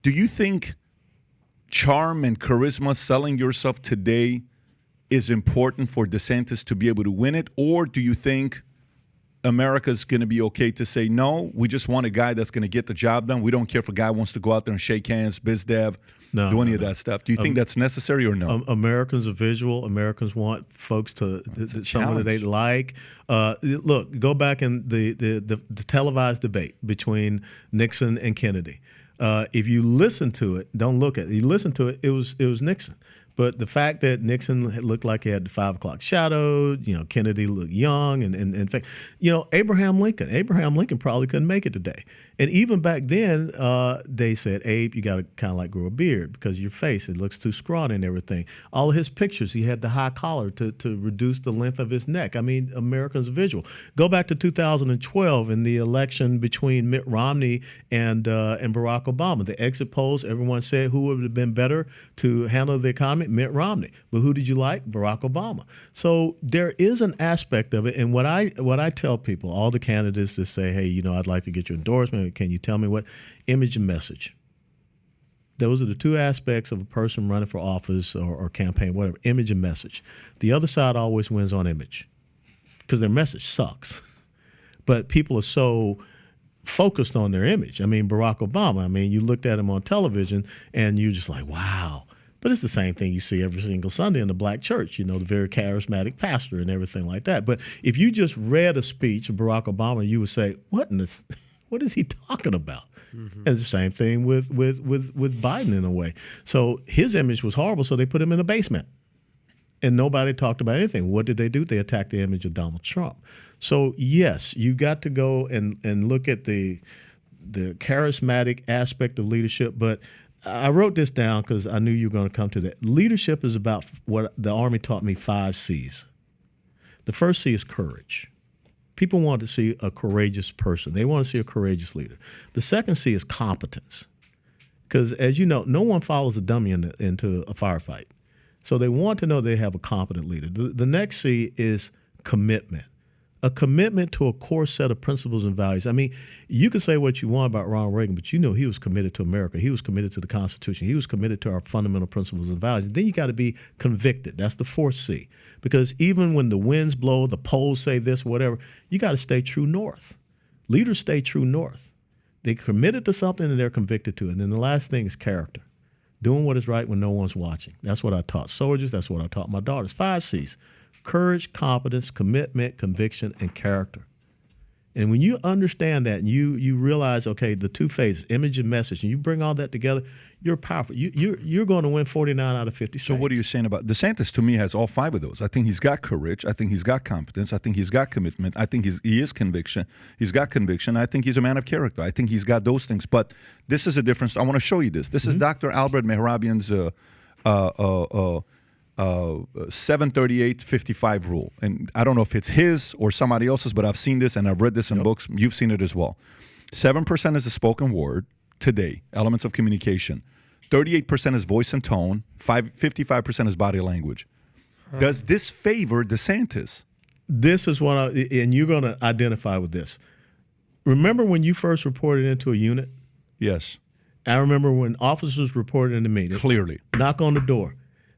Do you think charm and charisma, selling yourself today, is important for DeSantis to be able to win it? Or do you think America's going to be okay to say, no, we just want a guy that's going to get the job done. We don't care if a guy wants to go out there and shake hands, biz dev, do any of that stuff. Do you think that's necessary or no? Americans are visual. Americans want folks to someone that they like. Look, go back in the televised debate between Nixon and Kennedy. If you listen to it, don't look at it. You listen to it, it was Nixon. But the fact that Nixon looked like he had the 5 o'clock shadow, Kennedy looked young, and in fact, Abraham Lincoln probably couldn't make it today. And even back then, they said, Abe, you got to kind of like grow a beard because your face, it looks too scrawny and everything. All of his pictures, he had the high collar to reduce the length of his neck. I mean, Americans are visual. Go back to 2012 in the election between Mitt Romney and Barack Obama. The exit polls, everyone said who would have been better to handle the economy? Mitt Romney. But who did you like? Barack Obama. So there is an aspect of it. And what I tell people, all the candidates that say, hey, I'd like to get your endorsement, can you tell me what? Image and message. Those are the two aspects of a person running for office or campaign, whatever, image and message. The other side always wins on image because their message sucks. But people are so focused on their image. I mean, Barack Obama, you looked at him on television and you're just like, wow. But it's the same thing you see every single Sunday in the black church, the very charismatic pastor and everything like that. But if you just read a speech of Barack Obama, you would say, what is he talking about? Mm-hmm. And it's the same thing with Biden in a way. So his image was horrible, so they put him in a basement. And nobody talked about anything. What did they do? They attacked the image of Donald Trump. So, yes, you got to go and look at the charismatic aspect of leadership, but I wrote this down because I knew you were going to come to that. Leadership is about what the Army taught me, 5 C's. The first C is courage. People want to see a courageous person. They want to see a courageous leader. The second C is competence. Because as you know, no one follows a dummy into a firefight. So they want to know they have a competent leader. The next C is commitment. A commitment to a core set of principles and values. You can say what you want about Ronald Reagan, but he was committed to America. He was committed to the Constitution. He was committed to our fundamental principles and values. And then you got to be convicted. That's the fourth C. Because even when the winds blow, the polls say this, whatever, you got to stay true north. Leaders stay true north. They're committed to something and they're convicted to it. And then the last thing is character. Doing what is right when no one's watching. That's what I taught soldiers. That's what I taught my daughters. 5 C's. Courage, competence, commitment, conviction, and character. And when you understand that and you realize, okay, the 2 phases, image and message, and you bring all that together, you're powerful. You're going to win 49 out of 50 states. So what are you saying about DeSantis? To me, has all 5 of those. I think he's got courage. I think he's got competence. I think he's got commitment. I think he is conviction. He's got conviction. I think he's a man of character. I think he's got those things. But this is a difference. I want to show you this. This is Dr. Albert Mehrabian's 738-55 rule. And I don't know if it's his or somebody else's, but I've seen this and I've read this in books. You've seen it as well. 7% is the spoken word today, elements of communication. 38% is voice and tone. 55% is body language. Does this favor DeSantis? This is what and you're going to identify with this. Remember when you first reported into a unit? Yes. I remember when officers reported into me. Clearly. Knock on the door.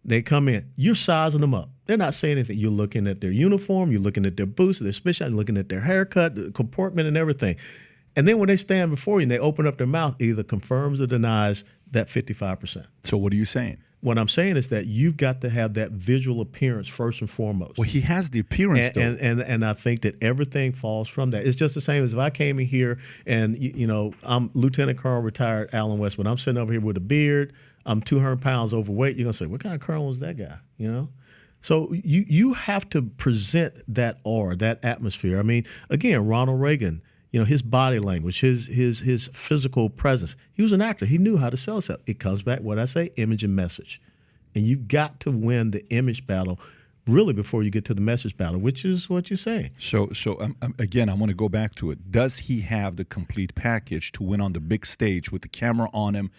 They come in. You're sizing them up. They're not saying anything. You're looking at their uniform. You're looking at their boots, their spit shine, looking at their haircut, the comportment, and everything. And then when they stand before you and they open up their mouth, either confirms or denies that 55%. So what are you saying? What I'm saying is that you've got to have that visual appearance first and foremost. Well, he has the appearance, though. And I think that everything falls from that. It's just the same as if I came in here and, I'm Lieutenant Colonel retired Alan West, but I'm sitting over here with a beard. I'm 200 pounds overweight. You're going to say, what kind of colonel was that guy, So you have to present that aura, that atmosphere. Again, Ronald Reagan, his body language, his physical presence. He was an actor. He knew how to sell himself. It comes back, what I say, image and message. And you've got to win the image battle really before you get to the message battle, which is what you're saying. So again, I want to go back to it. Does he have the complete package to win on the big stage with the camera on him,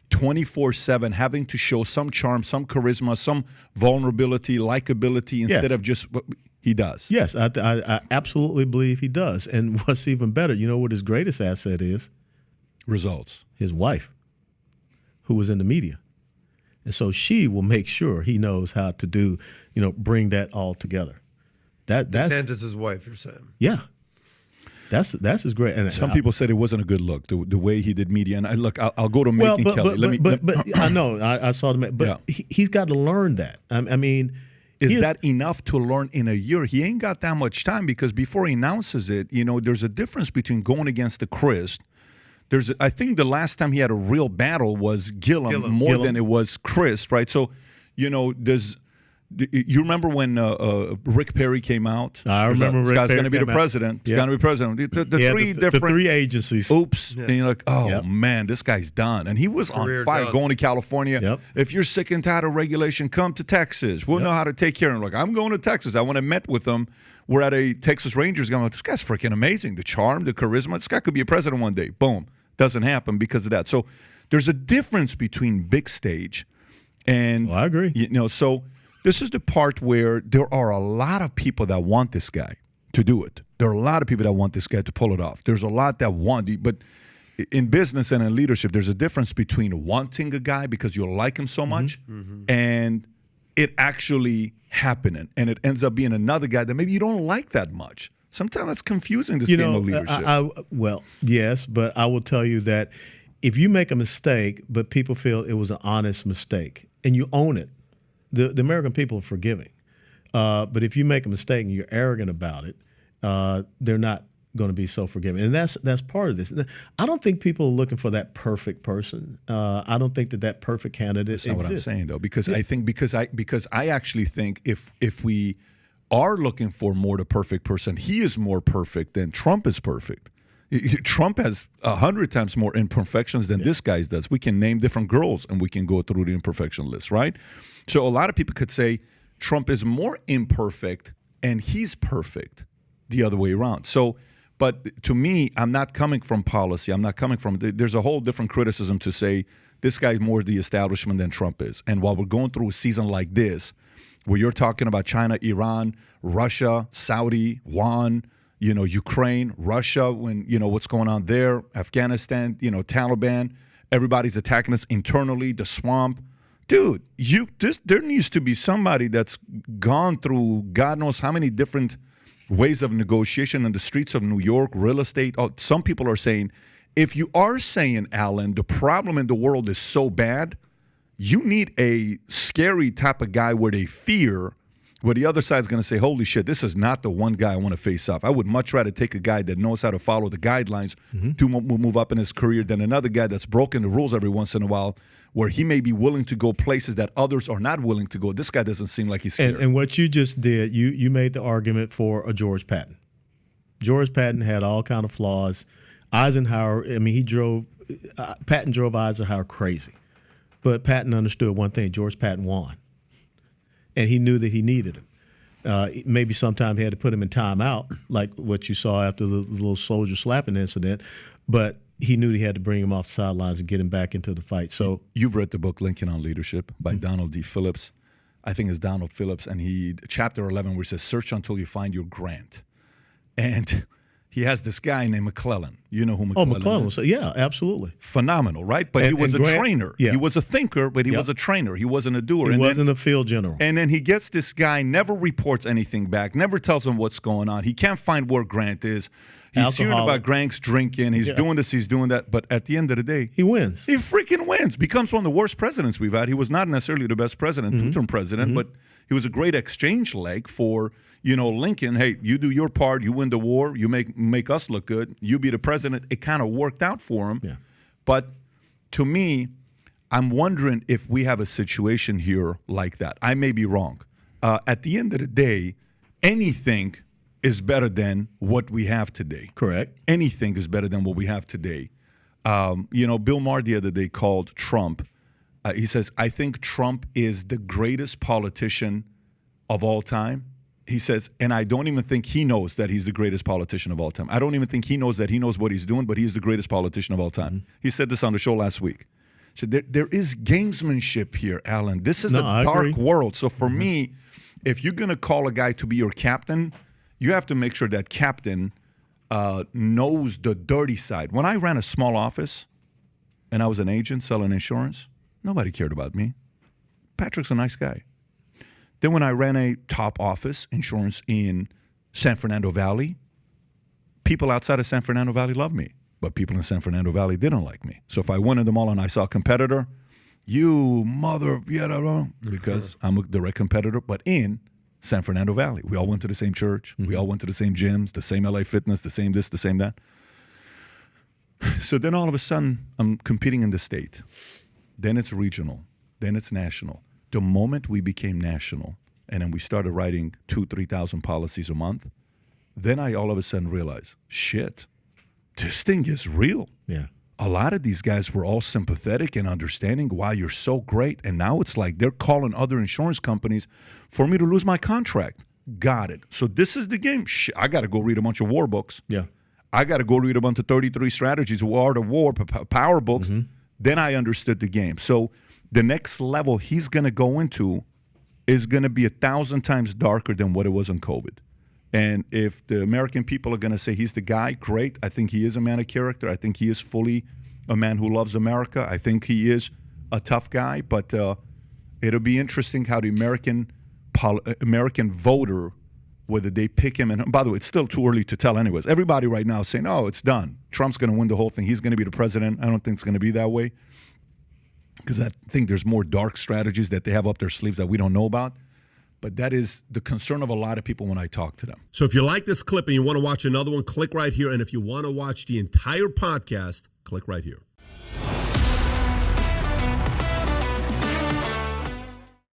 24/7, having to show some charm, some charisma, some vulnerability, likability instead of just what he does? Yes, I absolutely believe he does. And what's even better, you know what his greatest asset is? Results. His wife. who was in the media. And so she will make sure he knows how to do, bring that all together. That's DeSantis' wife, you're saying? Yeah. That's his great. And some people said it wasn't a good look, the way he did media. And I'll go to Nathan Kelly. But I know I saw the man, but he's got to learn that. I mean, is that enough to learn in a year? He ain't got that much time, because before he announces it, there's a difference between going against the Christ. I think the last time he had a real battle was Gillum more than it was Chris, right? So, you remember when Rick Perry came out? I remember Rick Perry. This guy's going to be the president. He's going to be president. The three agencies. Oops. Yeah. And you're like, man, this guy's done. And he was on fire going to California. Yep. If you're sick and tired of regulation, come to Texas. We'll know how to take care of him. Like, I'm going to Texas. I went and met with him. We're at a Texas Rangers game. Like, this guy's freaking amazing. The charm, the charisma. This guy could be a president one day. Boom. Doesn't happen because of that. So there's a difference between big stage and I agree. So this is the part where there are a lot of people that want this guy to do it. There are a lot of people that want this guy to pull it off. There's a lot that want, but in business and in leadership, there's a difference between wanting a guy because you like him so much and it actually happening. And it ends up being another guy that maybe you don't like that much. Sometimes that's confusing, this game of leadership. Well, yes, but I will tell you that if you make a mistake, but people feel it was an honest mistake, and you own it, the American people are forgiving. But if you make a mistake and you're arrogant about it, they're not going to be so forgiving. And that's part of this. I don't think people are looking for that perfect person. I don't think that perfect candidate exists. That's not what I'm saying, though, because I think because I actually think if we are looking for more the perfect person, he is more perfect than Trump is perfect. Trump has 100 times more imperfections than this guy does. We can name different girls and we can go through the imperfection list, right? So a lot of people could say Trump is more imperfect and he's perfect the other way around. So, but to me, I'm not coming from policy. I'm not coming from, there's a whole different criticism to say this guy's more the establishment than Trump is. And while we're going through a season like this, where you're talking about China, Iran, Russia, Saudi, Yuan, Ukraine, Russia, when, what's going on there, Afghanistan, Taliban, everybody's attacking us internally, the swamp. Dude, there needs to be somebody that's gone through God knows how many different ways of negotiation in the streets of New York, real estate. Some people are saying, if you are saying, Alan, the problem in the world is so bad, you need a scary type of guy where they fear, where the other side's going to say, holy shit, this is not the one guy I want to face off. I would much rather take a guy that knows how to follow the guidelines to move up in his career than another guy that's broken the rules every once in a while, where he may be willing to go places that others are not willing to go. This guy doesn't seem like he's scared. And what you just did, you made the argument for a George Patton. George Patton had all kind of flaws. Eisenhower, Patton drove Eisenhower crazy. But Patton understood one thing: George Patton won, and he knew that he needed him. Maybe sometime he had to put him in timeout, like what you saw after the little soldier slapping incident. But he knew he had to bring him off the sidelines and get him back into the fight. So you've read the book Lincoln on Leadership by Donald D. Phillips. I think it's Donald Phillips, and chapter 11 where he says, "Search until you find your Grant," and he has this guy named McClellan. You know who McClellan is? McClellan. So, yeah, absolutely. Phenomenal, right? But he was a trainer. Yeah. He was a thinker, but he was a trainer. He wasn't a doer. He wasn't a field general. And then he gets this guy, never reports anything back, never tells him what's going on. He can't find where Grant is. He's hearing about Grant's drinking. He's doing this, he's doing that. But at the end of the day, he wins. He freaking wins. Becomes one of the worst presidents we've had. He was not necessarily the best president, two-term president, but he was a great exchange leg for Lincoln. Hey, you do your part. You win the war. You make us look good. You be the president. It kind of worked out for him. Yeah. But to me, I'm wondering if we have a situation here like that. I may be wrong. At the end of the day, anything is better than what we have today. Correct. Anything is better than what we have today. Bill Maher the other day called Trump. He says, I think Trump is the greatest politician of all time. He says, and I don't even think he knows that he's the greatest politician of all time. I don't even think he knows that he knows what he's doing, but he's the greatest politician of all time. He said this on the show last week. So there is gamesmanship here, Alan. This is a dark world. So for me, if you're going to call a guy to be your captain, you have to make sure that captain knows the dirty side. When I ran a small office and I was an agent selling insurance, Nobody cared about me. Patrick's a nice guy. Then when I ran a top office insurance in San Fernando Valley, people outside of San Fernando Valley loved me, but people in San Fernando Valley didn't like me. So if I went in the mall and I saw a competitor, you mother, because I'm a direct competitor, but in San Fernando Valley. We all went to the same church. We all went to the same gyms, the same LA Fitness, the same this, the same that. So then all of a sudden, I'm competing in the state. Then it's regional. Then it's national. The moment we became national, and then we started writing 2,000-3,000 policies a month, then I all of a sudden realized, shit, this thing is real. Yeah. A lot of these guys were all sympathetic and understanding why you're so great. And now it's like they're calling other insurance companies for me to lose my contract. Got it. So this is the game. I got to go read a bunch of war books. Yeah. I got to go read a bunch of 33 strategies, art of war, power books. Then I understood the game. So the next level he's going to go into is going to be 1,000 times darker than what it was in COVID. And if the American people are going to say he's the guy, great. I think he is a man of character. I think he is fully a man who loves America. I think he is a tough guy. But it'll be interesting how the American voter, whether they pick him. And by the way, it's still too early to tell anyways. Everybody right now is saying, oh, it's done. Trump's going to win the whole thing. He's going to be the president. I don't think it's going to be that way, because I think there's more dark strategies that they have up their sleeves that we don't know about. But that is the concern of a lot of people when I talk to them. So if you like this clip and you want to watch another one, click right here. And if you want to watch the entire podcast, click right here.